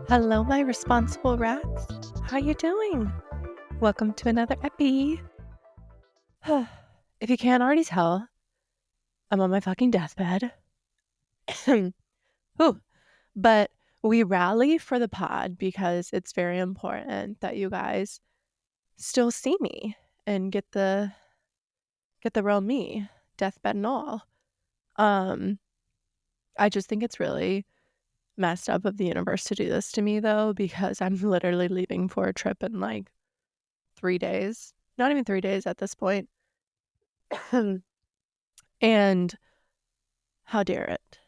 Hello, my responsible rats. How you doing? Welcome to another epi. If you can't already tell, I'm on my fucking deathbed. Ooh. But we rally for the pod because it's very important that you guys still see me and get the real me, deathbed and all. I just think it's really messed up of the universe to do this to me though, because I'm literally leaving for a trip in like 3 days. Not even 3 days at this point. And how dare it?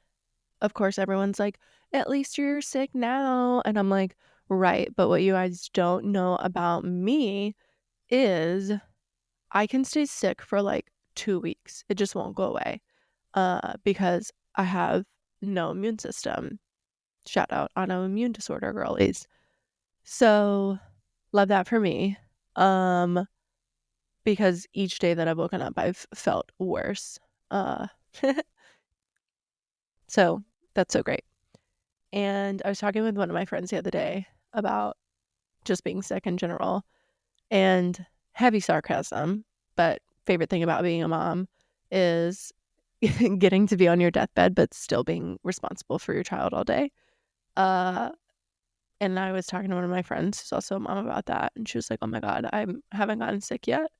Of course, everyone's like, at least you're sick now. And I'm like, right. But what you guys don't know about me is I can stay sick for like 2 weeks. It just won't go away because I have no immune system. Shout out autoimmune disorder girlies. So love that for me. Because each day that I've woken up, I've felt worse. So that's so great. And I was talking with one of my friends the other day about just being sick in general and heavy sarcasm. But favorite thing about being a mom is getting to be on your deathbed, but still being responsible for your child all day. And I was talking to one of my friends who's also a mom about that. And she was like, oh my God, I haven't gotten sick yet.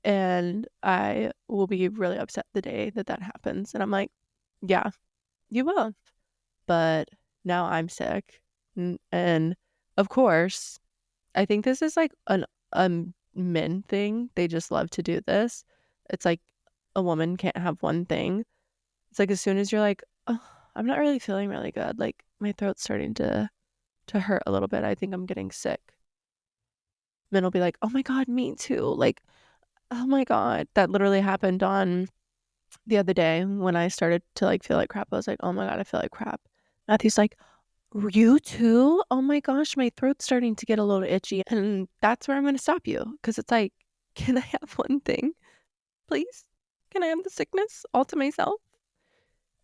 And I will be really upset the day that happens. And I'm like, yeah, you will. But now I'm sick. And of course, I think this is like a men thing. They just love to do this. It's like a woman can't have one thing. It's like as soon as you're like, oh, I'm not really feeling really good. Like my throat's starting to hurt a little bit. I think I'm getting sick. Men will be like, oh my God, me too. Like, oh my God. That literally happened on the other day when I started to like feel like crap. I was like, oh my God, I feel like crap. Matthew's like, you too? Oh my gosh, my throat's starting to get a little itchy. And that's where I'm going to stop you. Because it's like, can I have one thing? Please? Can I have the sickness all to myself?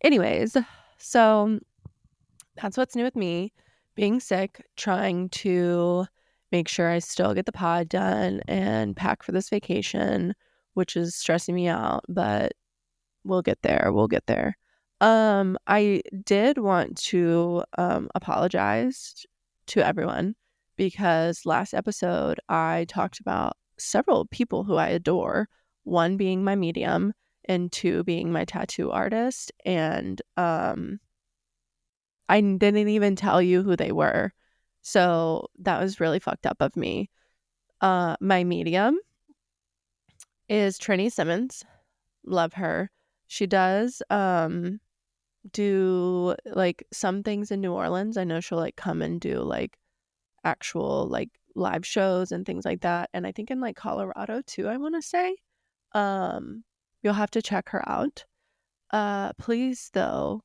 Anyways, so that's what's new with me. Being sick, trying to make sure I still get the pod done and pack for this vacation, which is stressing me out. But we'll get there. We'll get there. I did want to apologize to everyone because last episode I talked about several people who I adore, one being my medium and two being my tattoo artist, and I didn't even tell you who they were. So that was really fucked up of me. My medium is Trini Simmons. Love her. She does do like some things in New Orleans. I know she'll like come and do like actual like live shows and things like that. And I think in like Colorado too, I want to say. You'll have to check her out. Please though,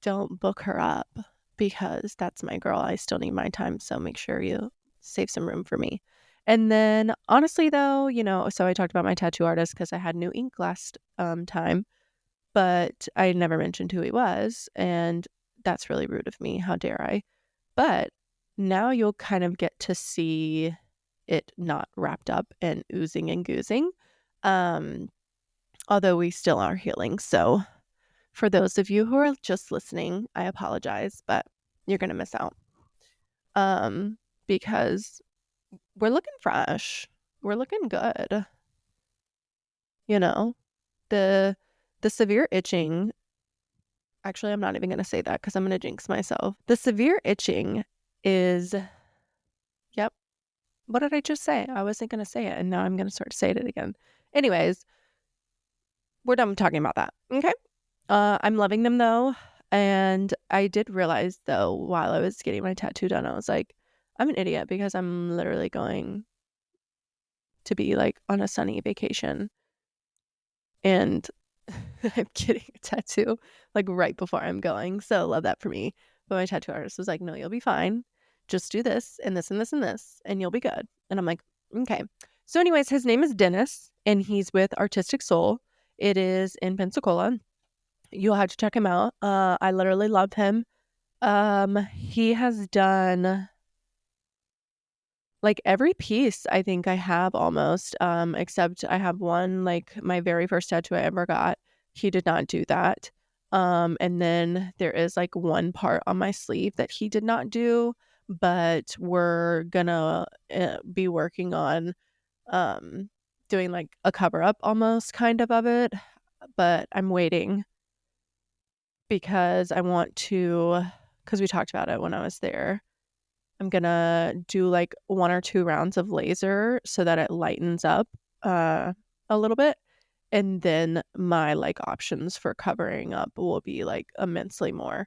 don't book her up because that's my girl. I still need my time, so make sure you save some room for me. And then honestly though, so I talked about my tattoo artist because I had new ink last time, but I never mentioned who he was, and that's really rude of me. How dare I? But now you'll kind of get to see it not wrapped up and oozing and goozing. Although we still are healing. So for those of you who are just listening, I apologize, but you're going to miss out. Because we're looking fresh. We're looking good. The severe itching. Actually, I'm not even going to say that because I'm going to jinx myself. The severe itching is, yep. What did I just say? I wasn't going to say it, and now I'm going to start to say it again. Anyways, we're done talking about that. Okay. I'm loving them though. And I did realize though, while I was getting my tattoo done, I was like, I'm an idiot because I'm literally going to be like on a sunny vacation. And I'm getting a tattoo like right before I'm going. So love that for me. But my tattoo artist was like, no, you'll be fine. Just do this and this and this and this and you'll be good. And I'm like, okay. So anyways, his name is Dennis and he's with Artistic Soul. It is in Pensacola. You'll have to check him out. I literally love him. He has done like every piece I think I have almost, except I have one, like my very first tattoo I ever got. He did not do that. And then there is like one part on my sleeve that he did not do, but we're gonna be working on um doing like a cover up almost kind of it. But I'm waiting because I want to, because we talked about it when I was there. I'm gonna do like 1 or 2 rounds of laser so that it lightens up uh, a little bit, and then my like options for covering up will be like immensely more.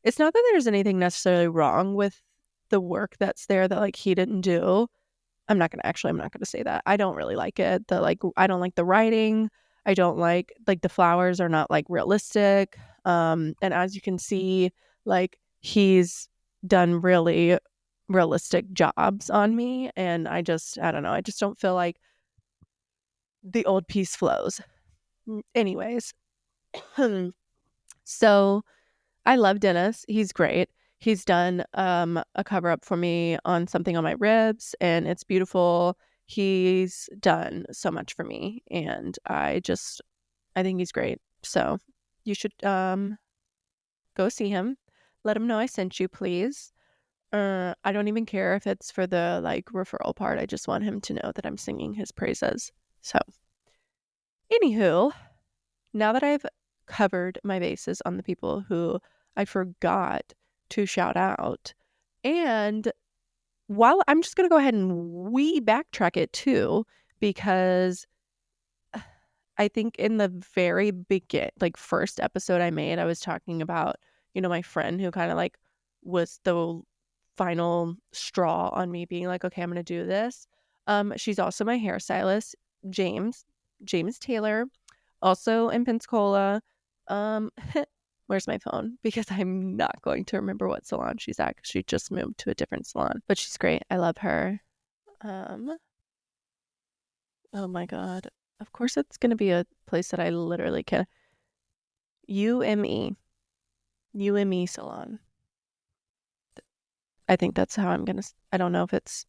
It's not that there's anything necessarily wrong with the work that's there that like he didn't do. I'm not gonna say that. I don't really like it. I don't like the writing. I don't like the flowers are not like realistic. And as you can see, like he's done really realistic jobs on me. And I don't know. I just don't feel like the old piece flows. Anyways, so I love Dennis. He's great. He's done a cover up for me on something on my ribs, and it's beautiful. He's done so much for me, and I think he's great. So you should go see him. Let him know I sent you, please. I don't even care if it's for the like referral part. I just want him to know that I'm singing his praises. So, anywho, now that I've covered my bases on the people who I forgot to shout out, and while I'm just going to go ahead and backtrack it too, because I think in the very like first episode I made, I was talking about, my friend who kind of like was the final straw on me being like, okay, I'm going to do this. She's also my hairstylist, James, James Taylor, also in Pensacola. Um, where's my phone? Because I'm not going to remember what salon she's at 'cause she just moved to a different salon, but she's great. I love her. Um, oh my God. Of course, it's going to be a place that I literally can. UME. UME salon. I think that's how I'm going to. I don't know if it's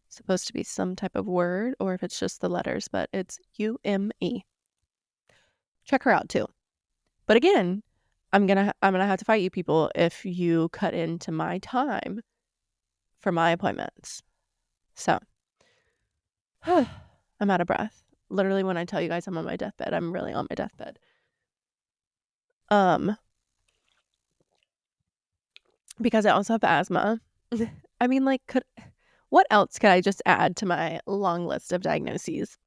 supposed to be some type of word or if it's just the letters, but it's UME. Check her out too. But again, I'm gonna have to fight you people if you cut into my time for my appointments. So I'm out of breath. Literally, when I tell you guys I'm on my deathbed, I'm really on my deathbed. Um, because I also have asthma. I mean, like, what else could I just add to my long list of diagnoses?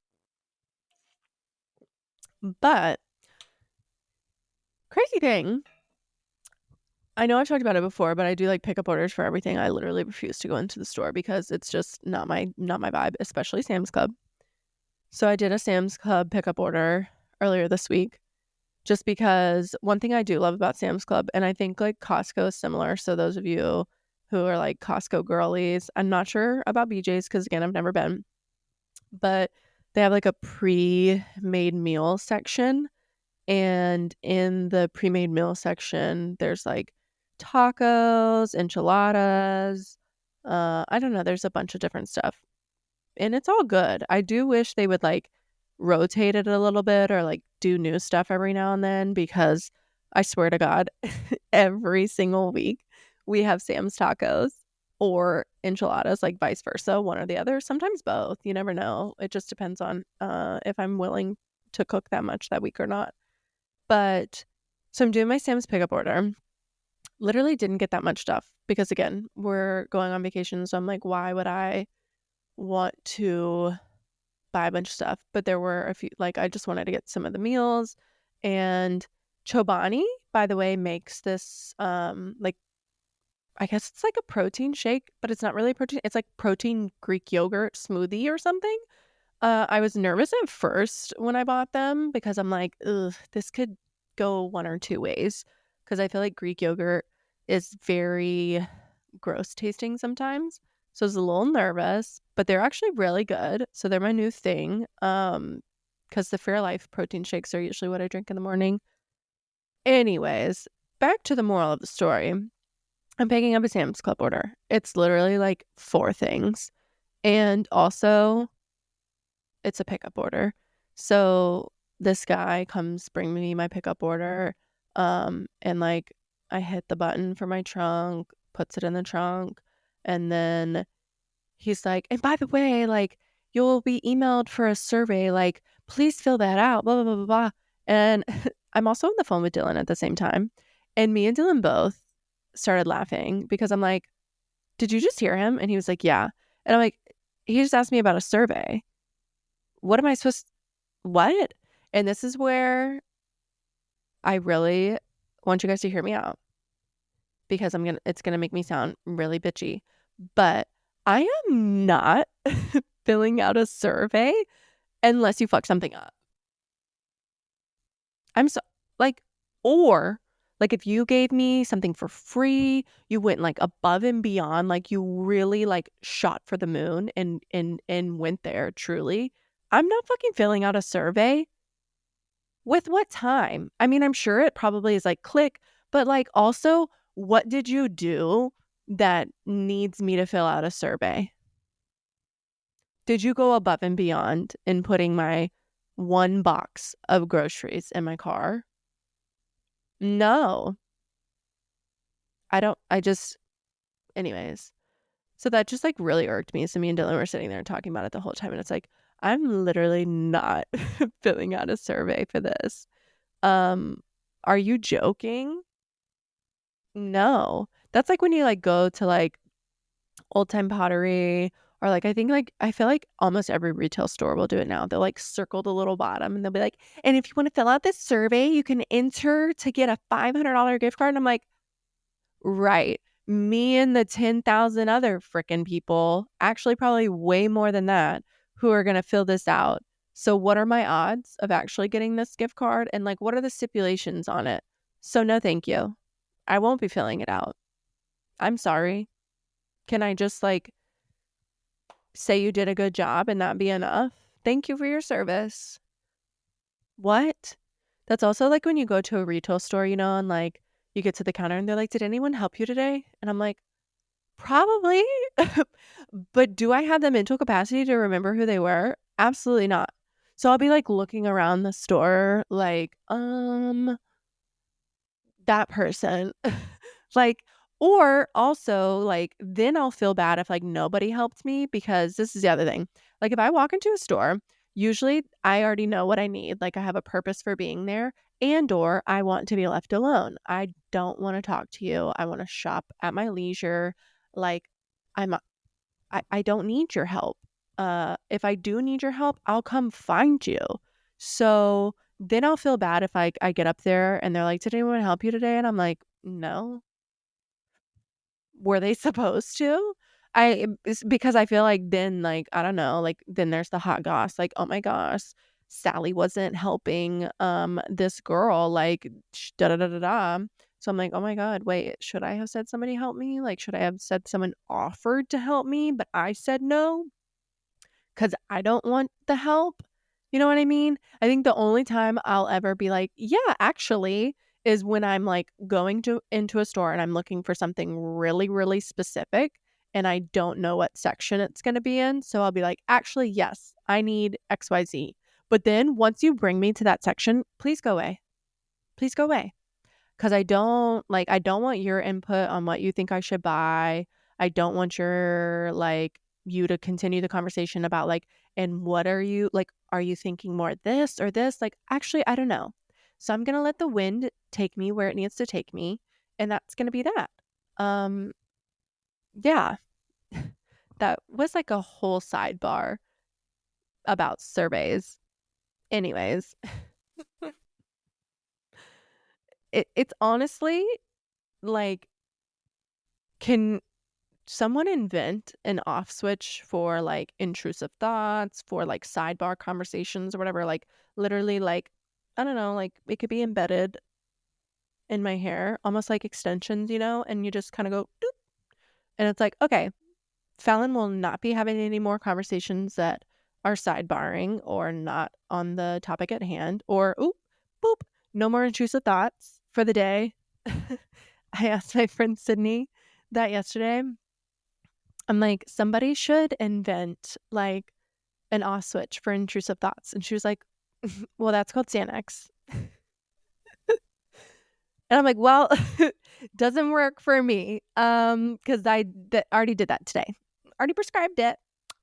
But crazy thing, I know I've talked about it before, but I do like pickup orders for everything. I literally refuse to go into the store because it's just not my vibe, especially Sam's Club. So I did a Sam's Club pickup order earlier this week just because one thing I do love about Sam's Club, and I think like Costco is similar. So those of you who are like Costco girlies, I'm not sure about BJ's because again, I've never been, but they have like a pre-made meal section. And in the pre-made meal section, there's like tacos, enchiladas. I don't know. There's a bunch of different stuff and it's all good. I do wish they would like rotate it a little bit or like do new stuff every now and then because I swear to God, every single week we have Sam's tacos or enchiladas, like vice versa, one or the other. Sometimes both. You never know. It just depends on if I'm willing to cook that much that week or not. But so I'm doing my Sam's pickup order. Literally didn't get that much stuff because again, we're going on vacation. So I'm like, why would I want to buy a bunch of stuff? But there were a few, like I just wanted to get some of the meals. And Chobani, by the way, makes this like I guess it's like a protein shake, but it's not really protein. It's like protein Greek yogurt smoothie or something. I was nervous at first when I bought them because I'm like, ugh, this could go one or two ways. Because I feel like Greek yogurt is very gross tasting sometimes. So I was a little nervous, but they're actually really good. So they're my new thing. Because the Fairlife protein shakes are usually what I drink in the morning. Anyways, back to the moral of the story. I'm picking up a Sam's Club order. It's literally like 4 things. And also, it's a pickup order. So this guy comes bring me my pickup order. And like I hit the button for my trunk, puts it in the trunk, and then he's like, and by the way, like you'll be emailed for a survey, like please fill that out, blah blah blah blah blah. And I'm also on the phone with Dylan at the same time. And me and Dylan both started laughing because I'm like, did you just hear him? And he was like, yeah. And I'm like, he just asked me about a survey. What am I supposed what? And this is where I really want you guys to hear me out because it's gonna make me sound really bitchy. But I am not filling out a survey unless you fuck something up. I'm so like, or like if you gave me something for free, you went like above and beyond, like you really like shot for the moon and went there truly. I'm not fucking filling out a survey. With what time? I mean, I'm sure it probably is like click, but like also, what did you do that needs me to fill out a survey? Did you go above and beyond in putting my 1 box of groceries in my car? No. I just anyways. So that just like really irked me. So me and Dylan were sitting there talking about it the whole time and it's like, I'm literally not filling out a survey for this. Are you joking? No. That's like when you like go to like old time pottery or like I think like I feel like almost every retail store will do it now. They'll like circle the little bottom and they'll be like, and if you want to fill out this survey, you can enter to get a $500 gift card. And I'm like, right. Me and the 10,000 other freaking people, actually probably way more than that, who are going to fill this out. So what are my odds of actually getting this gift card? And like, what are the stipulations on it? So no, thank you. I won't be filling it out. I'm sorry. Can I just like say you did a good job and that be enough? Thank you for your service. What? That's also like when you go to a retail store, you know, and like you get to the counter and they're like, did anyone help you today? And I'm like, probably. But do I have the mental capacity to remember who they were? Absolutely not. So I'll be like looking around the store like, that person. Like, or also like then I'll feel bad if like nobody helped me because this is the other thing. Like if I walk into a store, usually I already know what I need. Like I have a purpose for being there and or I want to be left alone. I don't want to talk to you. I want to shop at my leisure. Like I'm I don't need your help. If I do need your help, I'll come find you. So then I'll feel bad if I get up there and they're like, did anyone help you today? And I'm like, no. Were they supposed to? It's because I feel like then like I don't know, like then there's the hot goss like, "Oh my gosh, Sally wasn't helping this girl like da da da da da." So I'm like, "Oh my god, wait, should I have said somebody help me? Like should I have said someone offered to help me, but I said no?" Because I don't want the help. You know what I mean? I think the only time I'll ever be like, yeah, actually, is when I'm like going to into a store and I'm looking for something really, really specific and I don't know what section it's going to be in. So I'll be like, actually, yes, I need XYZ. But then once you bring me to that section, please go away. Please go away. Because I don't want your input on what you think I should buy. I don't want your like you to continue the conversation about like, and what are you like, are you thinking more this or this? Like, actually, I don't know. So I'm gonna let the wind take me where it needs to take me, and that's gonna be that. Um, yeah. That was like a whole sidebar about surveys. Anyways, it's honestly like can someone invent an off switch for like intrusive thoughts, for like sidebar conversations or whatever, like literally like I don't know, like it could be embedded in my hair, almost like extensions, you know, and you just kind of go doop, and it's like, okay, Fallon will not be having any more conversations that are sidebarring or not on the topic at hand, or oop, boop, no more intrusive thoughts for the day. I asked my friend Sydney that yesterday. I'm like, somebody should invent like an off switch for intrusive thoughts. And she was like, well, that's called Xanax. And I'm like, well, doesn't work for me. Because already did that today. Already prescribed it.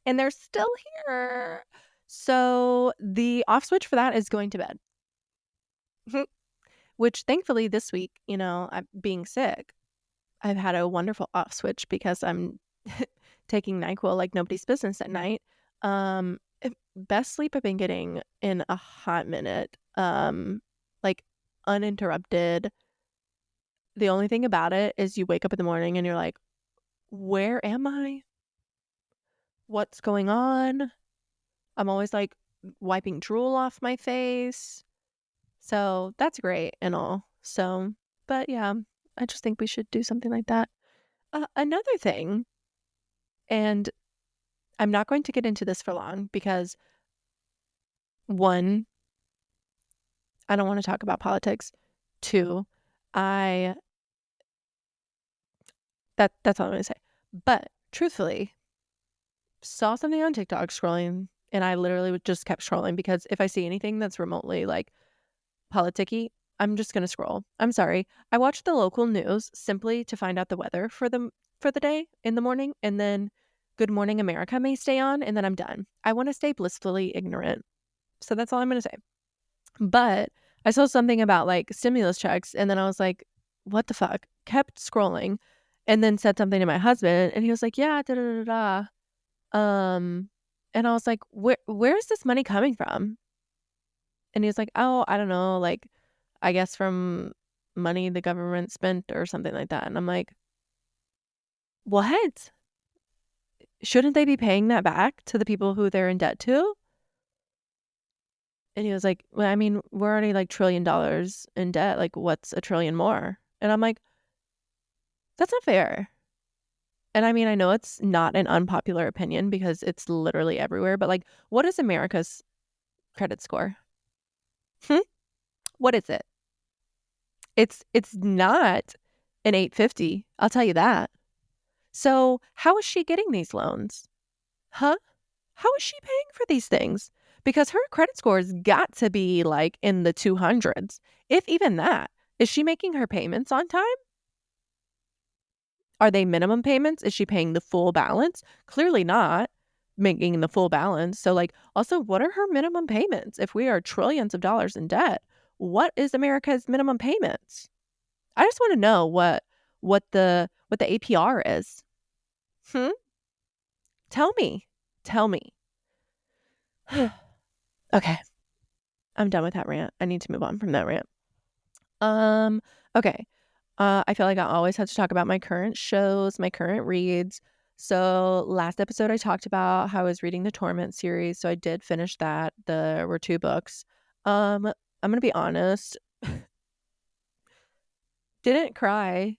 And they're still here. So the off switch for that is going to bed. Which thankfully this week, I'm being sick. I've had a wonderful off switch because I'm taking NyQuil like nobody's business at night. Best sleep I've been getting in a hot minute. Like uninterrupted. The only thing about it is you wake up in the morning and you're like, where am I? What's going on? I'm always like wiping drool off my face. So that's great and all. So, but yeah, I just think we should do something like that. Another thing, and I'm not going to get into this for long because one, I don't want to talk about politics. Two, that's all I'm going to say. But truthfully, saw something on TikTok scrolling and I literally just kept scrolling because if I see anything that's remotely like politicky, I'm just going to scroll. I'm sorry. I watch the local news simply to find out the weather for the day in the morning, and then Good Morning America may stay on, and then I'm done. I want to stay blissfully ignorant. So that's all I'm going to say. But I saw something about like stimulus checks, and then I was like, what the fuck? Kept scrolling and then said something to my husband, and he was like, yeah, da da da da. And I was like, where's this money coming from? And he was like, oh, I don't know, like, I guess from money the government spent or something like that. And I'm like, what? Shouldn't they be paying that back to the people who they're in debt to? And he was like, well, I mean, we're already like $1 trillion in debt. Like, what's $1 trillion more? And I'm like, that's not fair. And I mean, I know it's not an unpopular opinion because it's literally everywhere, but like, what is America's credit score? What is it? It's not an 850. I'll tell you that. So how is she getting these loans? Huh? How is she paying for these things? Because her credit score's got to be like in the 200s, if even that. Is she making her payments on time? Are they minimum payments? Is she paying the full balance? Clearly not making the full balance. So like, also, what are her minimum payments? If we are trillions of dollars in debt, what is America's minimum payments? I just want to know what the APR is. Tell me. Tell me. Okay. I'm done with that rant. I need to move on from that rant. Okay. I feel like I always have to talk about my current shows, my current reads. So last episode I talked about how I was reading the Torment series. So I did finish that. There were 2 books. I'm gonna be honest. Didn't cry.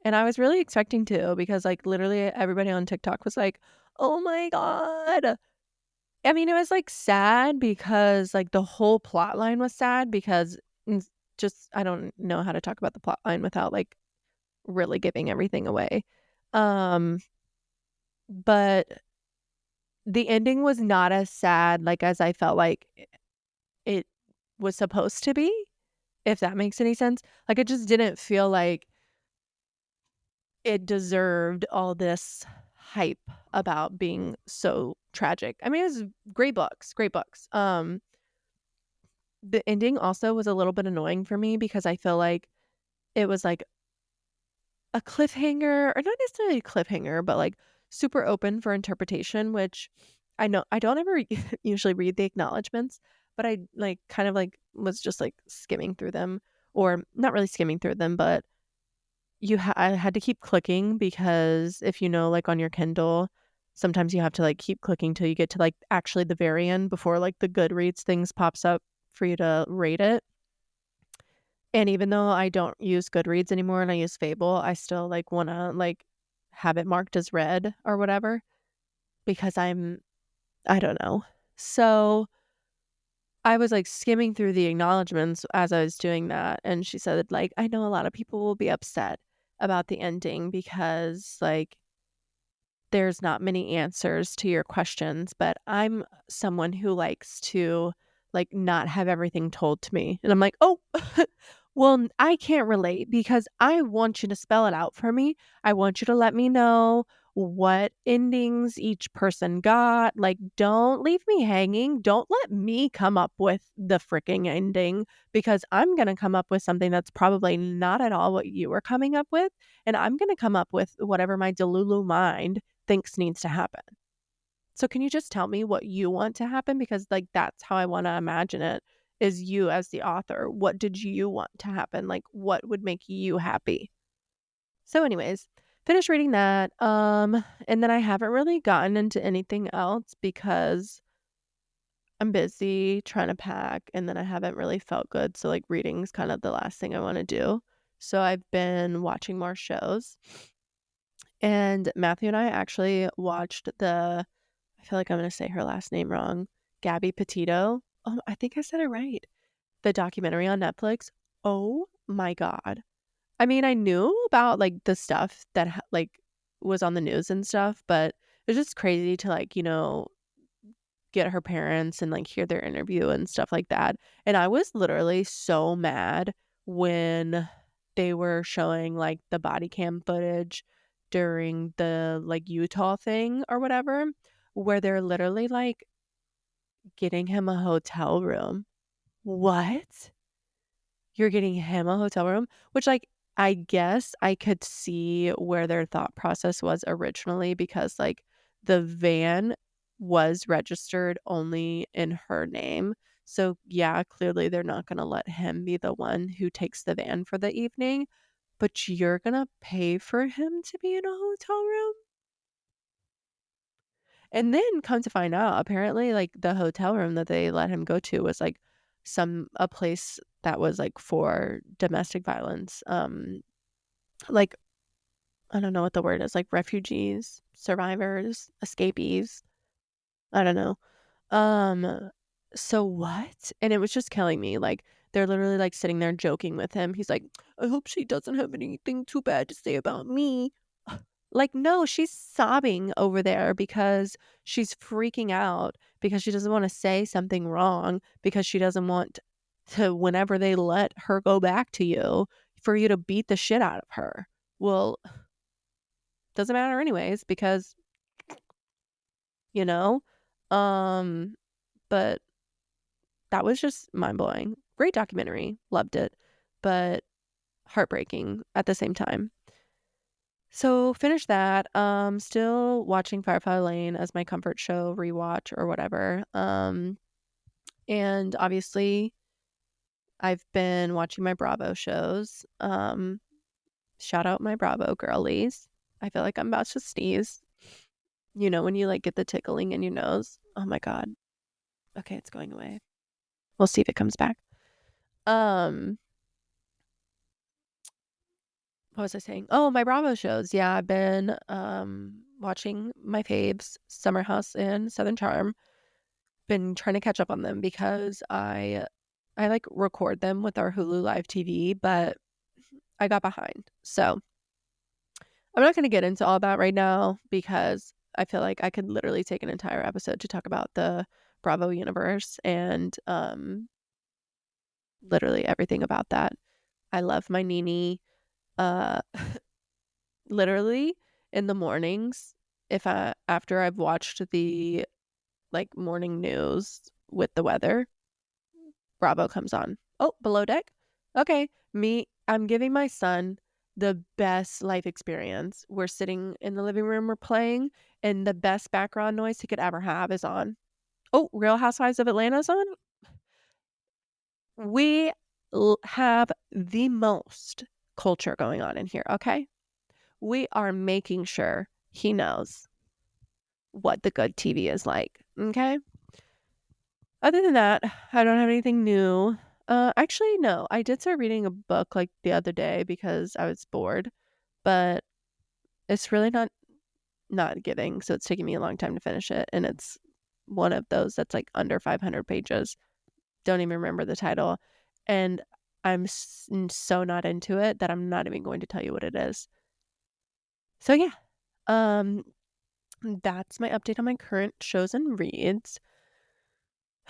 And I was really expecting to because like literally everybody on TikTok was like, oh my God. I mean, it was like sad because like the whole plot line was sad because just I don't know how to talk about the plot line without like really giving everything away. Um, but the ending was not as sad like as I felt like it was supposed to be, if that makes any sense. Like it just didn't feel like it deserved all this hype about being so tragic. I mean, it was great books, great books. The ending also was a little bit annoying for me because I feel like it was like a cliffhanger, or not necessarily a cliffhanger, but like super open for interpretation, which I know I don't ever usually read the acknowledgments, but I like kind of like was just like skimming through them, or not really skimming through them, but I had to keep clicking because if you know, like on your Kindle, sometimes you have to like keep clicking till you get to like actually the very end before like the Goodreads things pops up for you to rate it. And even though I don't use Goodreads anymore and I use Fable, I still like want to like have it marked as read or whatever because I don't know. So I was like skimming through the acknowledgments as I was doing that, and she said like, I know a lot of people will be upset about the ending because, like, there's not many answers to your questions, but I'm someone who likes to, like, not have everything told to me, and I'm like, "Oh, well, I can't relate because I want you to spell it out for me. I want you to let me know what endings each person got. Like, don't leave me hanging. Don't let me come up with the freaking ending because I'm gonna come up with something that's probably not at all what you were coming up with, and I'm gonna come up with whatever my delulu mind thinks needs to happen. So can you just tell me what you want to happen? Because, like, that's how I wanna imagine it, is you as the author. What did you want to happen? Like, what would make you happy? So anyways, finished reading that, and then I haven't really gotten into anything else because I'm busy trying to pack, and then I haven't really felt good, so, like, reading's kind of the last thing I wanna do. So I've been watching more shows, and Matthew and I actually watched I feel like I'm gonna say her last name wrong. Gabby Petito. I think I said it right. The documentary on Netflix. Oh my god. I mean, I knew about, like, the stuff that like, was on the news and stuff, but it's just crazy to, like, get her parents and, like, hear their interview and stuff like that. And I was literally so mad when they were showing, like, the body cam footage during the, like, Utah thing or whatever, where they're literally, like, getting him a hotel room. What? You're getting him a hotel room? Which, like, I guess I could see where their thought process was originally because, like, the van was registered only in her name. So, yeah, clearly they're not gonna let him be the one who takes the van for the evening, but you're gonna pay for him to be in a hotel room? And then come to find out, apparently, like, the hotel room that they let him go to was, like, a place that was, like, for domestic violence, like, I don't know what the word is, like, refugees, survivors, escapees, I don't know. Um, so what? And it was just killing me, like, they're literally, like, sitting there joking with him. He's like, "I hope she doesn't have anything too bad to say about me." Like, no, she's sobbing over there because she's freaking out because she doesn't wanna say something wrong because she doesn't want to whenever they let her go back to you, for you to beat the shit out of her. Well, doesn't matter anyways because, you know? Um, but that was just mind-blowing. Great documentary, loved it, but heartbreaking at the same time. So finished that. Still watching Firefly Lane as my comfort show rewatch or whatever. And obviously I've been watching my Bravo shows. Shout out my Bravo girlies. I feel like I'm about to sneeze. You know when you like get the tickling in your nose? Oh my god. Okay, it's going away. We'll see if it comes back. Um, what was I saying? Oh, my Bravo shows. Yeah, I've been watching my faves, Summer House and Southern Charm. Been trying to catch up on them because I like record them with our Hulu Live TV, but I got behind. So I'm not going to get into all that right now because I feel like I could literally take an entire episode to talk about the Bravo universe and literally everything about that. I love my Nini. Uh, literally in the mornings, if I after I've watched the like morning news with the weather, Bravo comes on. Oh, Below Deck? Okay. I'm giving my son the best life experience. We're sitting in the living room, we're playing, and the best background noise he could ever have is on. Oh, Real Housewives of Atlanta's on? We have the most culture going on in here, okay? We are making sure he knows what the good TV is like, okay? Other than that, I don't have anything new. Actually, no. I did start reading a book like the other day because I was bored, but it's really not giving, so it's taking me a long time to finish it, and it's one of those that's like under 500 pages. Don't even remember the title. And I'm so not into it that I'm not even going to tell you what it is. So yeah, um, that's my update on my current shows and reads.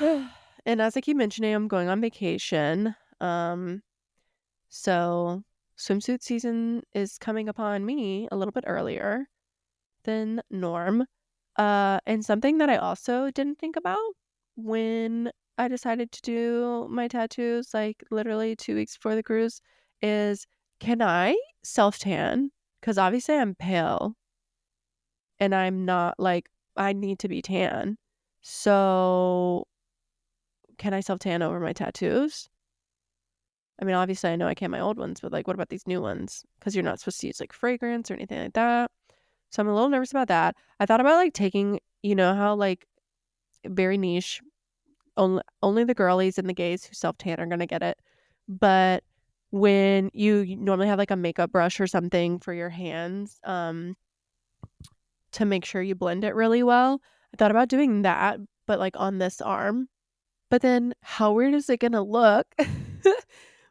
And as I keep mentioning, I'm going on vacation. So swimsuit season is coming upon me a little bit earlier than norm. And something that I also didn't think about when I decided to do my tattoos, like literally 2 weeks before the cruise, is can I self tan? Because obviously I'm pale and I'm not like, I need to be tan. So can I self tan over my tattoos? I mean, obviously I know I can't my old ones, but like, what about these new ones? Because you're not supposed to use like fragrance or anything like that. So I'm a little nervous about that. I thought about like taking, you know how like very niche, only the girlies and the gays who self tan are gonna get it. But when you normally have like a makeup brush or something for your hands, to make sure you blend it really well, I thought about doing that, but like on this arm. But then how weird is it gonna look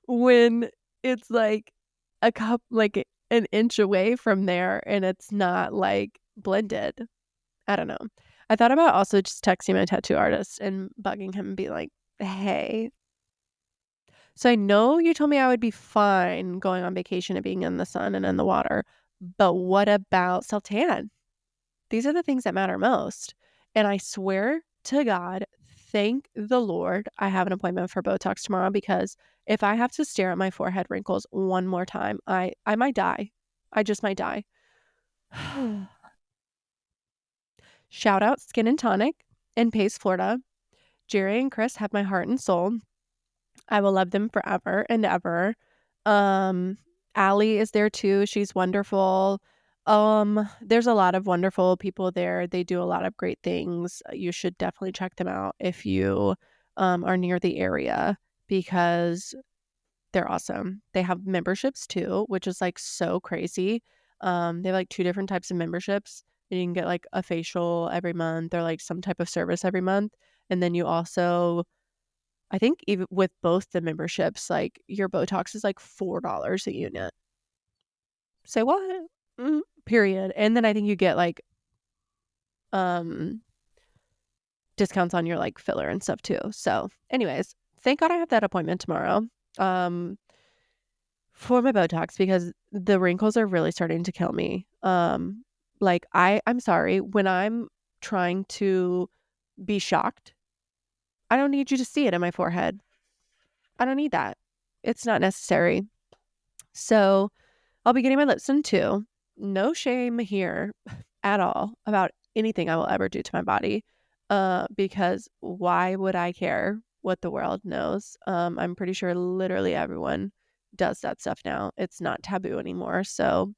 when it's like a cup, like an inch away from there and it's not like blended? I don't know. I thought about also just texting my tattoo artist and bugging him and be like, hey, so I know you told me I would be fine going on vacation and being in the sun and in the water, but what about self-tan? These are the things that matter most. And I swear to God, thank the Lord, I have an appointment for Botox tomorrow, because if I have to stare at my forehead wrinkles one more time, I might die. I just might die. Shout out Skin and Tonic in Pace, Florida. Jerry and Chris have my heart and soul. I will love them forever and ever. Allie is there too. She's wonderful. There's a lot of wonderful people there. They do a lot of great things. You should definitely check them out if you are near the area, because they're awesome. They have memberships too, which is like so crazy. They have like 2 different types of memberships. And you can get like a facial every month or like some type of service every month. And then you also, I think even with both the memberships, like your Botox is like $4 a unit. Say what? Period. And then I think you get like um discounts on your like filler and stuff too. So anyways, thank God I have that appointment tomorrow. Um for my Botox, because the wrinkles are really starting to kill me. Like I'm sorry, when I'm trying to be shocked, I don't need you to see it in my forehead. I don't need that. It's not necessary. So I'll be getting my lips done too. No shame here at all about anything I will ever do to my body. Because why would I care what the world knows? I'm pretty sure literally everyone does that stuff now. It's not taboo anymore. So,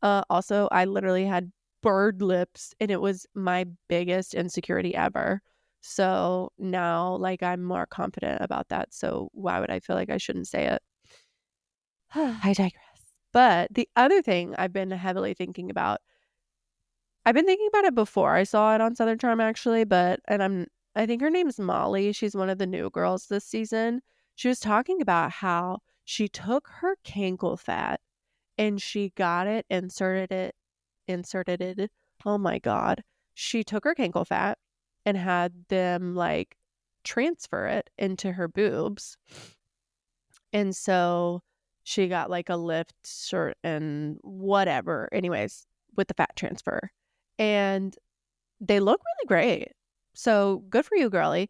also, I literally had bird lips and it was my biggest insecurity ever. So now, like, I'm more confident about that. So why would I feel like I shouldn't say it? I digress. But the other thing I've been heavily thinking about, I've been thinking about it before. I saw it on Southern Charm actually, I think her name's Molly. She's one of the new girls this season. She was talking about how she took her cankle fat and she got it, inserted it. Oh my God. She took her cankle fat and had them like transfer it into her boobs. And so she got like a lift shirt and whatever, anyways, with the fat transfer. And they look really great. So good for you, girly.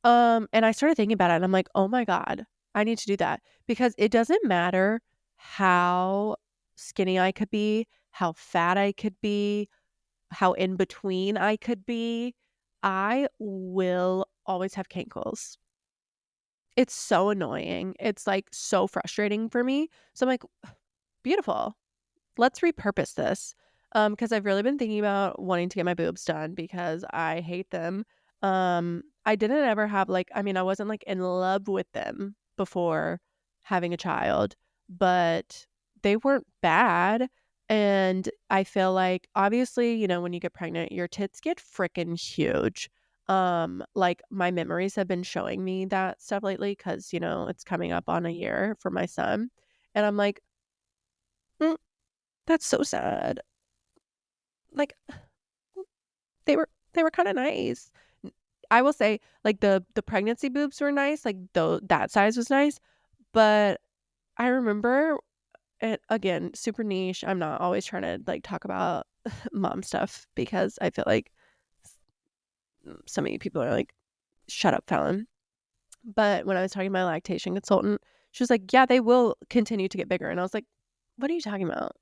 And I started thinking about it and I'm like, oh my God, I need to do that, because it doesn't matter how skinny I could be, how fat I could be, how in between I could be. I will always have cankles. It's so annoying. It's like so frustrating for me. So I'm like, beautiful. Let's repurpose this. Because I've really been thinking about wanting to get my boobs done because I hate them. I didn't ever have like, I mean, I wasn't like in love with them before having a child, but they weren't bad. And I feel like obviously, when you get pregnant, your tits get freaking huge. Like, my memories have been showing me that stuff lately because, it's coming up on a year for my son, and I'm like, "Mm, that's so sad." Like, they were kinda nice. N I will say, like, the pregnancy boobs were nice, like, though that size was nice, but I remember it again, super niche. I'm not always trying to, like, talk about mom stuff because I feel like so many people are like, "Shut up, Fallon." But when I was talking to my lactation consultant, she was like, "Yeah, they will continue to get bigger." And I was like, "What are you talking about?"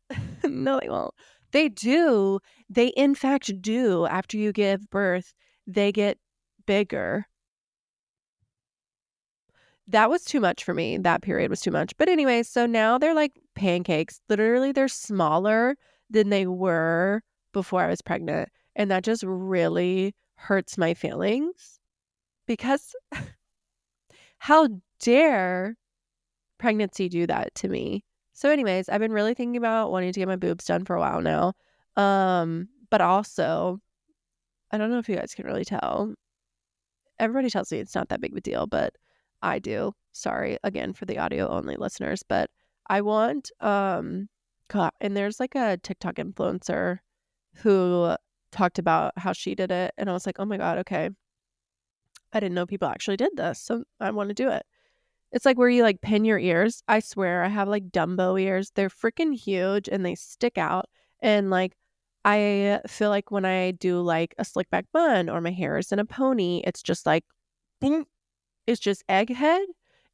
No, they won't. They do. They in fact do. After you give birth, they get bigger. That was too much for me. That period was too much. But anyway, so now they're like pancakes. Literally, they're smaller than they were before I was pregnant. And that just really hurts my feelings because how dare pregnancy do that to me? So anyways, I've been really thinking about wanting to get my boobs done for a while now. But also, I don't know if you guys can really tell. Everybody tells me it's not that big of a deal, but I do. Sorry again for the audio only listeners, but I want God, and there's like a TikTok influencer who talked about how she did it, and I was like, "Oh my God, okay. I didn't know people actually did this, so I want to do it." It's like where you like pin your ears. I swear I have like Dumbo ears. They're freaking huge and they stick out. And like I feel like when I do like a slick back bun or my hair is in a pony, it's just like boom, it's just egghead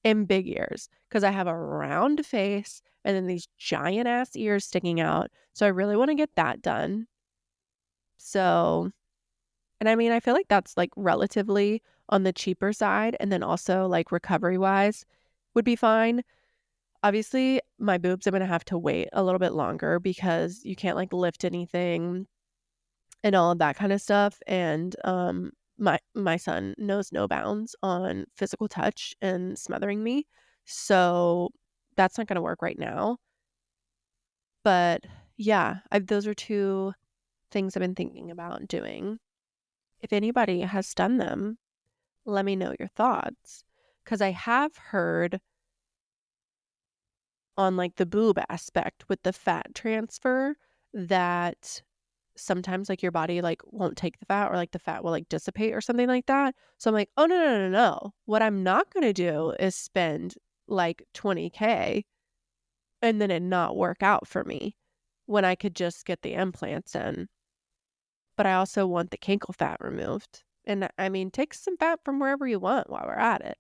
and big ears because I have a round face and then these giant ass ears sticking out. So I really want to get that done. So, and I mean, I feel like that's like relatively on the cheaper side and then also like recovery wise would be fine. Obviously, my boobs, I'm gonna have to wait a little bit longer because you can't, like, lift anything and all of that kinda stuff, and, my son knows no bounds on physical touch and smothering me, so that's not gonna work right now, but, yeah, those are 2 things I've been thinking about doing. If anybody has done them, let me know your thoughts, because I have heard on, like, the boob aspect with the fat transfer that sometimes, like, your body, like, won't take the fat or, like, the fat will, like, dissipate or something like that. So I'm like, "Oh, no, no, no, no. What I'm not gonna do is spend, like, 20K and then it not work out for me when I could just get the implants in." But I also want the kinkle fat removed. And, I mean, take some fat from wherever you want while we're at it.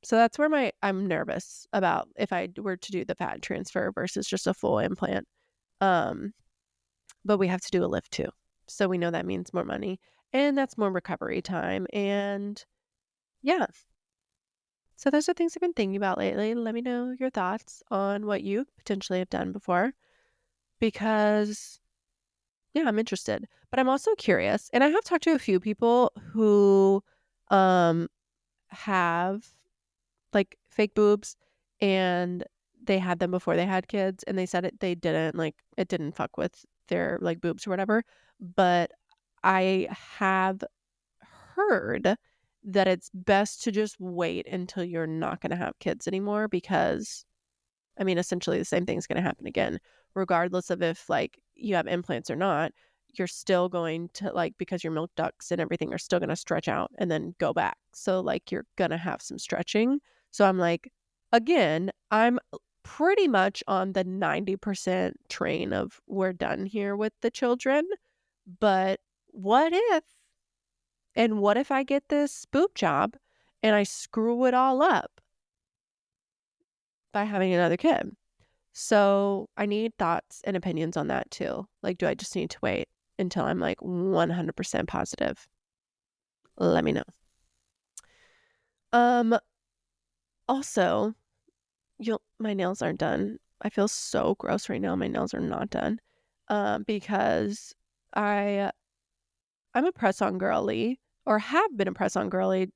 So that's where I'm nervous about if I were to do the fat transfer versus just a full implant. Um, but we have to do a lift too. So we know that means more money and that's more recovery time. And yeah, so those are things I've been thinking about lately. Let me know your thoughts on what you potentially have done before because yeah, I'm interested. But I'm also curious. And I have talked to a few people who um have like fake boobs and they had them before they had kids and they said they didn't like it didn't fuck with their like boobs or whatever. But I have heard that it's best to just wait until you're not going to have kids anymore because I mean essentially the same thing's going to happen again regardless of if like you have implants or not. You're still going to like because your milk ducts and everything are still going to stretch out and then go back. So like you're going to have some stretching. So I'm like again, I'm pretty much on the 90% train of we're done here with the children. But what if and what if I get this boob job and I screw it all up by having another kid? So I need thoughts and opinions on that too. Like, do I just need to wait until I'm like 100% positive? Let me know. Um, also, my nails aren't done. I feel so gross right now. My nails are not done. Because I I'm a press-on girly or have been a press-on girly,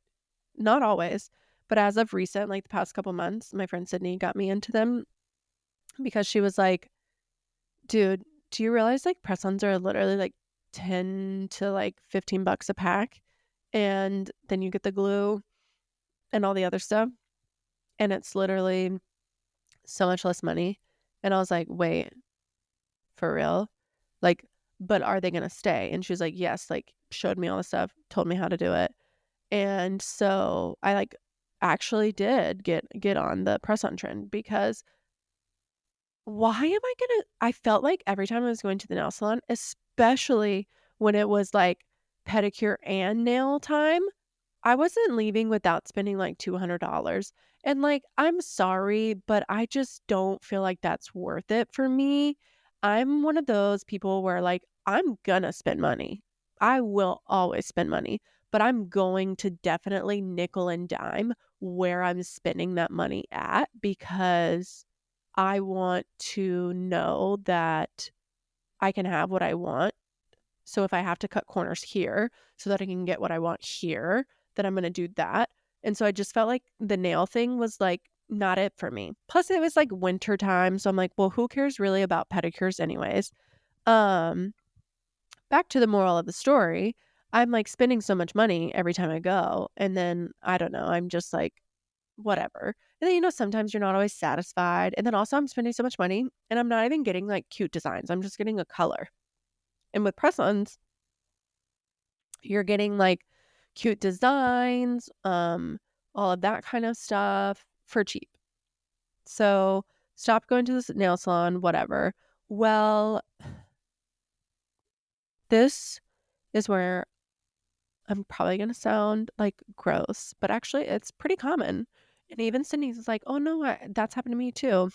not always, but as of recent, like the past couple months, my friend Sydney got me into them because she was like, "Dude, do you realize like press-ons are literally like 10 to like $15 a pack. And then you get the glue and all the other stuff. And it's literally so much less money. And I was like, wait, for real? Like, but are they going to stay? And she was like, yes, like showed me all the stuff, told me how to do it. And so I like actually did get on the press on trend because why am I gonna I felt like every time I was going to the nail salon, especially when it was like pedicure and nail time, I wasn't leaving without spending like $200. And like, I'm sorry, but I just don't feel like that's worth it for me. I'm one of those people where like, I'm gonna spend money. I will always spend money, but I'm going to definitely nickel and dime where I'm spending that money at because I want to know that I can have what I want. So if I have to cut corners here so that I can get what I want here, then I'm going to do that. And so I just felt like the nail thing was like not it for me. Plus it was like winter time, so I'm like, well, who cares really about pedicures anyways? Um Back to the moral of the story, I'm like spending so much money every time I go, and then I don't know, I'm just like whatever. And then sometimes you're not always satisfied. And then also I'm spending so much money and I'm not even getting like cute designs. I'm just getting a color. And with press-ons, you're getting like cute designs, all of that kind of stuff for cheap. So stop going to this nail salon, whatever. Well, this is where I'm probably going to sound like gross, but actually it's pretty common. And even Sydney's is like, oh no, that's happened to me too.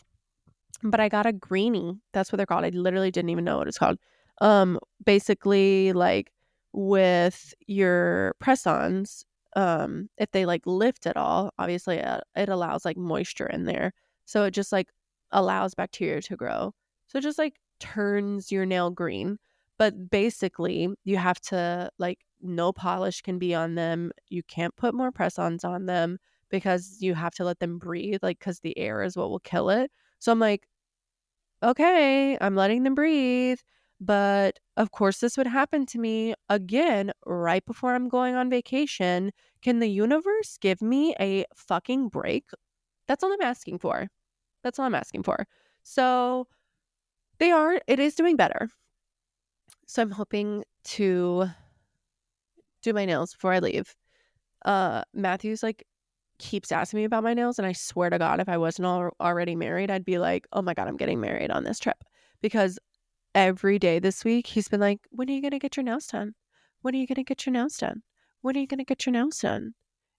But I got a greenie. That's what they're called. I literally didn't even know what it's called. Basically like with your press-ons, if they like lift at all, obviously it allows like moisture in there. So it just like allows bacteria to grow. So it just like turns your nail green. But basically you have to like no polish can be on them. You can't put more press-ons on them because you have to let them breathe, like because the air is what will kill it. So I'm like, okay, I'm letting them breathe. But of course, this would happen to me again right before I'm going on vacation. Can the universe give me a fucking break? That's all I'm asking for. That's all I'm asking for. So it is doing better. So I'm hoping to do my nails before I leave. Matthew's like keeps asking me about my nails, and I swear to God, if I wasn't already married, I'd be like, oh my God, I'm getting married on this trip. Because every day this week, he's been like, when are you going to get your nails done? When are you going to get your nails done? When are you going to get your nails done?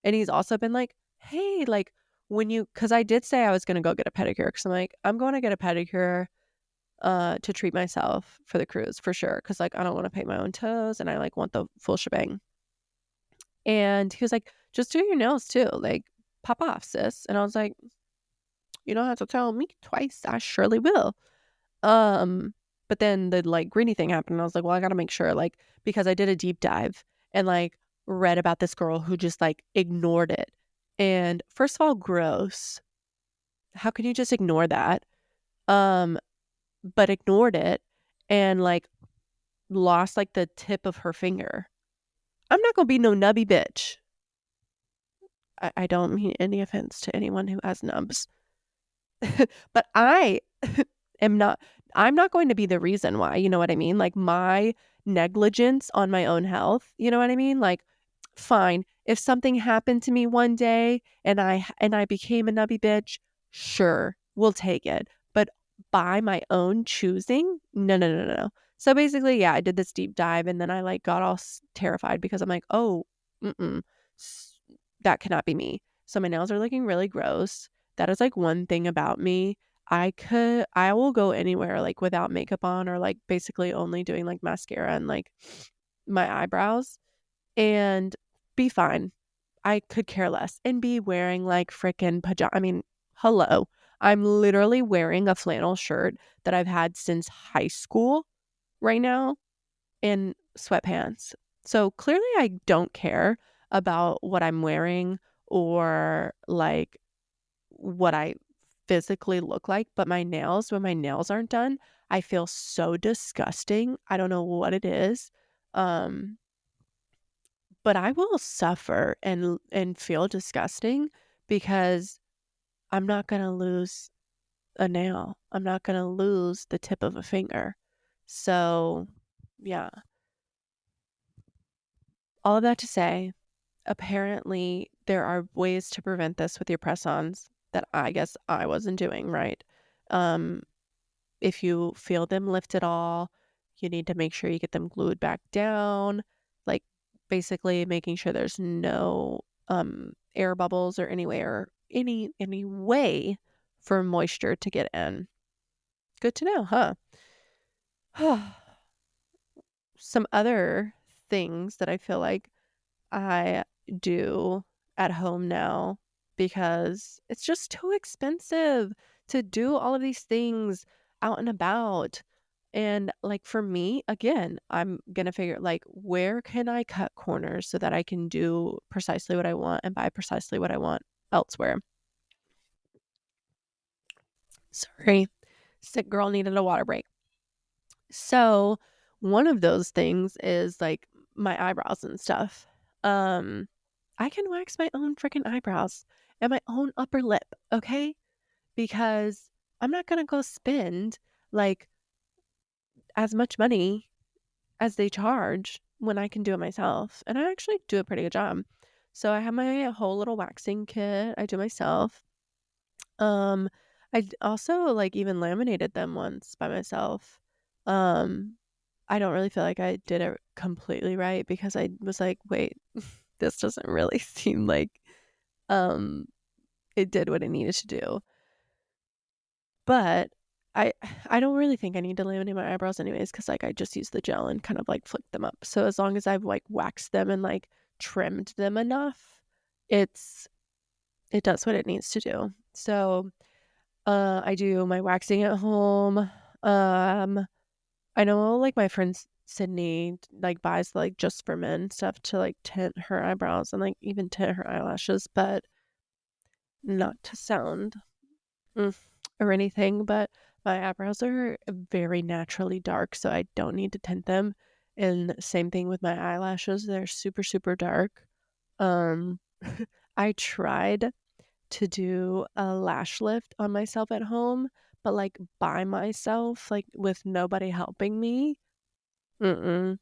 And he's also been like, hey, like because I did say I was going to go get a pedicure because I'm like, I'm going to get a pedicure to treat myself for the cruise for sure. Because like, I don't want to paint my own toes and I like want the full shebang. And he was like, just do your nails too. Like, pop off, sis. And I was like, you don't have to tell me twice. I surely will. But then the like greeny thing happened and I was like, well, I gotta make sure, like, because I did a deep dive and like read about this girl who just like ignored it. And first of all, gross. How can you just ignore that? But ignored it and like lost like the tip of her finger. I'm not gonna be no nubby bitch. I don't mean any offense to anyone who has nubs. But I am not I'm not going to be the reason why, you know what I mean? Like my negligence on my own health, you know what I mean? Like fine, if something happened to me one day and I became a nubby bitch, sure, we'll take it. But by my own choosing, no, no, no, no, no. So basically, yeah, I did this deep dive and then I like got all terrified because I'm like, oh, that cannot be me. So my nails are looking really gross. That is like one thing about me. I will go anywhere like without makeup on or like basically only doing like mascara and like my eyebrows and be fine. I could care less and be wearing like freaking pajama. I mean, hello. I'm literally wearing a flannel shirt that I've had since high school right now and sweatpants. So clearly I don't care about what I'm wearing or like what I physically look like, but my nails, when my nails aren't done, I feel so disgusting. I don't know what it is, Um, but I will suffer and feel disgusting because I'm not gonna lose a nail. I'm not gonna lose the tip of a finger. So, yeah. All of that to say, apparently there are ways to prevent this with your press-ons that I guess I wasn't doing, right? Um, if you feel them lift at all, you need to make sure you get them glued back down, like, basically making sure there's no, air bubbles or anywhere any way for moisture to get in. Good to know, huh? Some other things that I feel like I do at home now because it's just too expensive to do all of these things out and about. And like for me, again, I'm gonna figure like where can I cut corners so that I can do precisely what I want and buy precisely what I want elsewhere. Sorry, sick girl needed a water break. So one of those things is like my eyebrows and stuff. Um, I can wax my own freaking eyebrows and my own upper lip, okay? Because I'm not gonna go spend like as much money as they charge when I can do it myself. And I actually do a pretty good job. So I have my whole little waxing kit I do myself. Um, also like even laminated them once by myself. Um, I don't really feel like I did it completely right because I was like, wait, this doesn't really seem like um it did what it needed to do. But I I don't really think I need to laminate my eyebrows anyways because like I just use the gel and kind of like flick them up. So as long as I've like waxed them and like trimmed them enough, it's it does what it needs to do. So I do my waxing at home. Um I know like my friend Sydney like buys like just for men stuff to like tint her eyebrows and like even tint her eyelashes, but not to sound mm, or anything, but my eyebrows are very naturally dark, so I don't need to tint them. And same thing with my eyelashes, they're super, super dark. Um, I tried to do a lash lift on myself at home, but like by myself, like with nobody helping me. Mm-mm.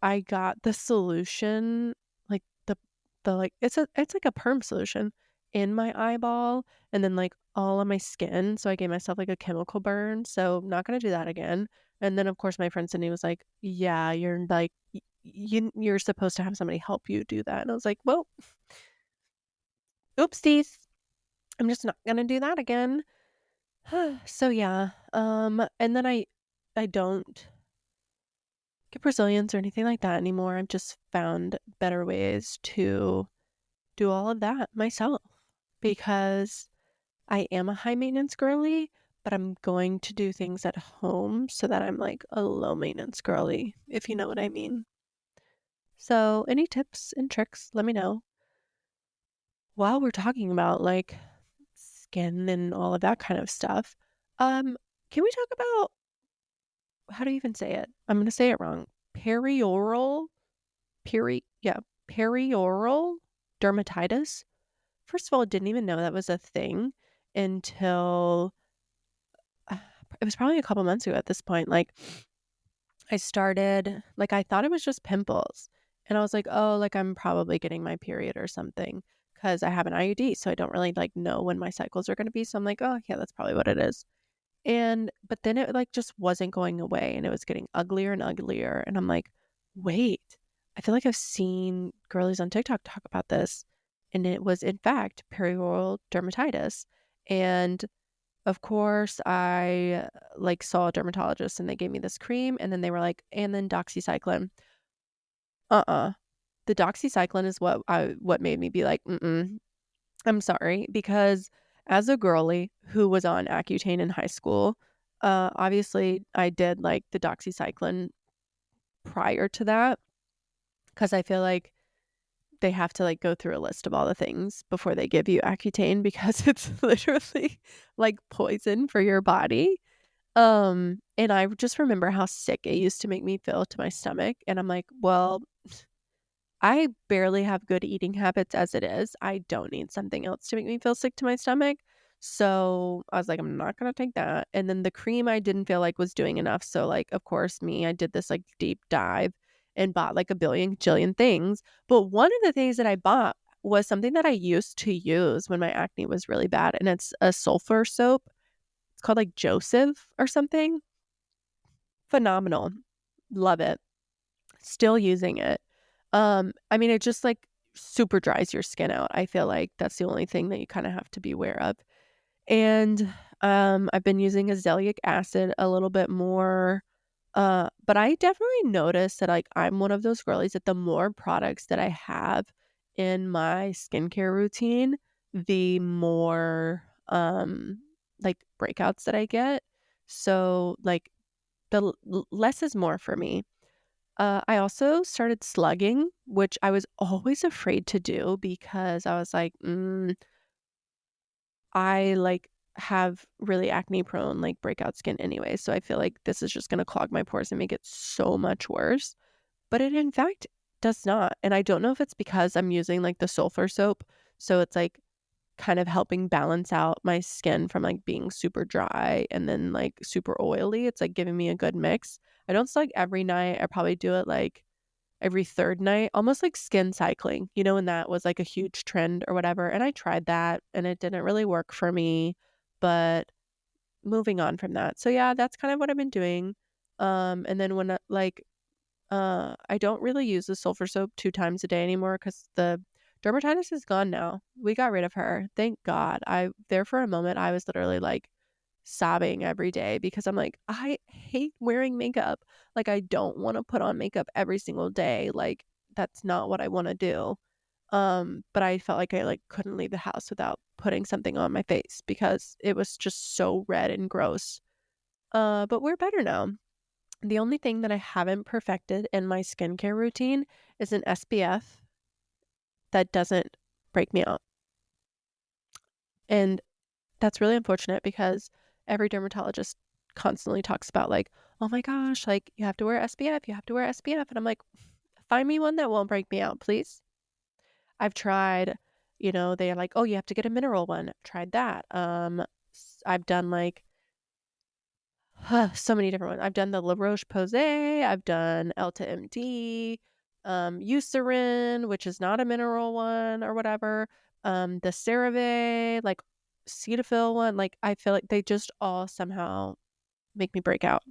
I got the solution, like the like it's like a perm solution in my eyeball and then like all on my skin. So I gave myself like a chemical burn. So I'm not gonna do that again. And then of course my friend Cindy was like, "Yeah, you're like you're supposed to have somebody help you do that." And I was like, "Well, oopsies. I'm just not gonna do that again." So yeah. And then I don't get Brazilians or anything like that anymore. I've just found better ways to do all of that myself because I am a high maintenance girly, but I'm going to do things at home so that I'm like a low maintenance girly, if you know what I mean. So, any tips and tricks, let me know. While we're talking about like skin and all of that kind of stuff, um, can we talk about how do you even say it? I'm gonna say it wrong. Perioral, yeah, perioral dermatitis. First of all, I didn't even know that was a thing until uh, it was probably a couple months ago at this point. Like, I started, like, I thought it was just pimples. And I was like, oh, like, I'm probably getting my period or something because I have an IUD. So I don't really like know when my cycles are going to be. So I'm like, oh, yeah, that's probably what it is. But then it like just wasn't going away and it was getting uglier and uglier. And I'm like, wait, I feel like I've seen girlies on TikTok talk about this. And it was, in fact, perioral dermatitis. And of course, I like saw a dermatologist and they gave me this cream. And then they were like, and then doxycycline. Uh-uh. The doxycycline is what made me be like, mm-mm, I'm sorry, because as a girly who was on Accutane in high school, obviously I did like the doxycycline prior to that because I feel like they have to like go through a list of all the things before they give you Accutane because it's literally like poison for your body. And I just remember how sick it used to make me feel to my stomach, and I'm like, "Well, I barely have good eating habits as it is. I don't need something else to make me feel sick to my stomach." So, I was like, "I'm not gonna take that." And then the cream I didn't feel like was doing enough, so, like, of course, I did this, like, deep dive and bought, like, a billion jillion things. But one of the things that I bought was something that I used to use when my acne was really bad, and it's a sulfur soap. It's called, like, Joseph or something. Phenomenal. Love it. Still using it. I mean, it just, like, super dries your skin out. I feel like that's the only thing that you kinda have to be aware of. And, I've been using azelaic acid a little bit more, but I definitely noticed that, like, I'm one of those girlies that the more products that I have in my skincare routine, the more, like, breakouts that I get. So, like, less is more for me. I also started slugging, which I was always afraid to do because I was like, I like have really acne prone, like breakout skin anyway. So I feel like this is just going to clog my pores and make it so much worse. But it in fact does not. And I don't know if it's because I'm using like the sulfur soap. So it's like kind of helping balance out my skin from like being super dry and then like super oily. It's like giving me a good mix. I don't slug every night. I probably do it like every third night, almost like skin cycling, when that was like a huge trend or whatever. And I tried that and it didn't really work for me, but moving on from that. So yeah, that's kind of what I've been doing. And then I don't really use the sulfur soap 2 times a day anymore because the dermatitis is gone now. We got rid of her. Thank God. There for a moment, I was literally like sobbing every day because I'm like, I hate wearing makeup. Like, I don't want to put on makeup every single day. Like, that's not what I want to do. But I felt like I like couldn't leave the house without putting something on my face because it was just so red and gross. But we're better now. The only thing that I haven't perfected in my skincare routine is an SPF that doesn't break me out. And that's really unfortunate because every dermatologist constantly talks about like, "Oh my gosh, like you have to wear SPF, you have to wear SPF." And I'm like, "Find me one that won't break me out, please." I've tried, they're like, "Oh, you have to get a mineral one." I've tried that. I've done like so many different ones. I've done the La Roche-Posay, I've done Elta MD, Eucerin, which is not a mineral one or whatever, the CeraVe, like Cetaphil one, like I feel like they just all somehow make me break out.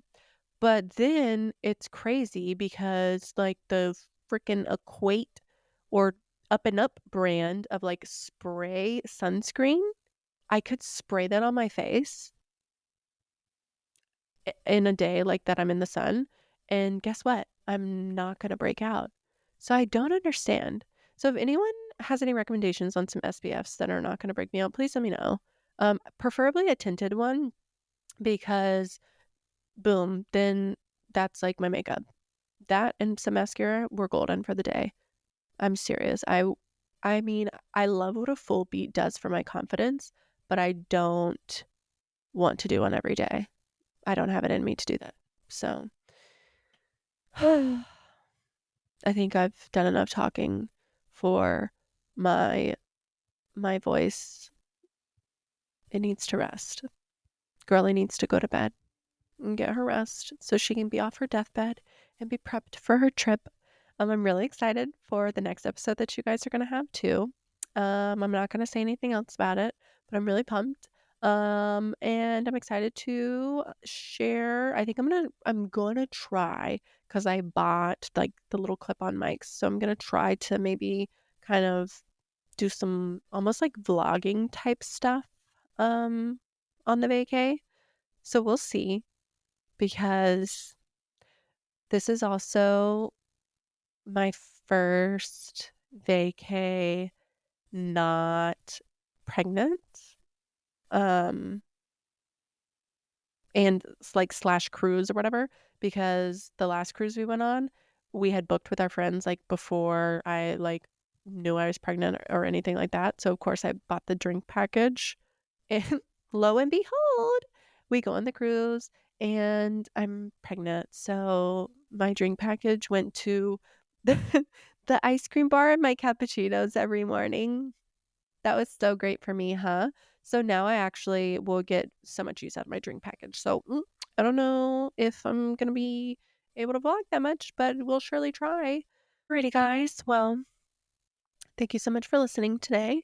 But then it's crazy because like the freaking Equate or Up and Up brand of like spray sunscreen, I could spray that on my face in a day like that I'm in the sun, and guess what? I'm not gonna break out. So I don't understand. So if anyone has any recommendations on some SPFs that are not gonna break me out, please let me know. Preferably a tinted one because boom, then that's like my makeup. That and some mascara, we're golden for the day. I'm serious. I mean, I love what a full beat does for my confidence, but I don't want to do one every day. I don't have it in me to do that. So I think I've done enough talking for my my voice. It needs to rest. Girlie needs to go to bed and get her rest so she can be off her deathbed and be prepped for her trip. I'm really excited for the next episode that you guys are gonna have too. I'm not gonna say anything else about it, but I'm really pumped. And I'm excited to share. I think I'm gonna try because I bought like the little clip-on mics, so I'm gonna try to maybe kind of do some almost like vlogging type stuff on the vacay. So we'll see because this is also my first vacay not pregnant. Um, and like slash cruise or whatever, because the last cruise we went on, we had booked with our friends like before I like knew I was pregnant or anything like that. So of course I bought the drink package and lo and behold, we go on the cruise and I'm pregnant, so my drink package went to the the ice cream bar in my cappuccinos every morning. That was so great for me, huh? So now I actually will get so much use out of my drink package. So, I don't know if I'm gonna be able to vlog that much, but we'll surely try. Alrighty, guys. Well, thank you so much for listening today.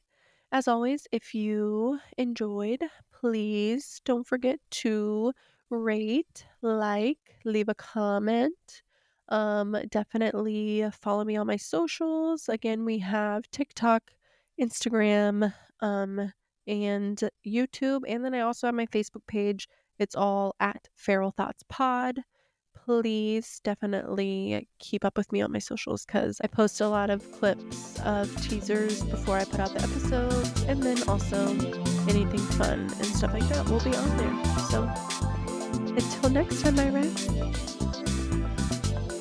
As always, if you enjoyed, please don't forget to rate, like, leave a comment. Definitely follow me on my socials. Again, we have TikTok, Instagram, and YouTube. And then I also have my Facebook page. It's all at Feral Thoughts Pod. Please definitely keep up with me on my socials because I post a lot of clips of teasers before I put out the episodes, and then also anything fun and stuff like that will be on there. So until next time, my friends.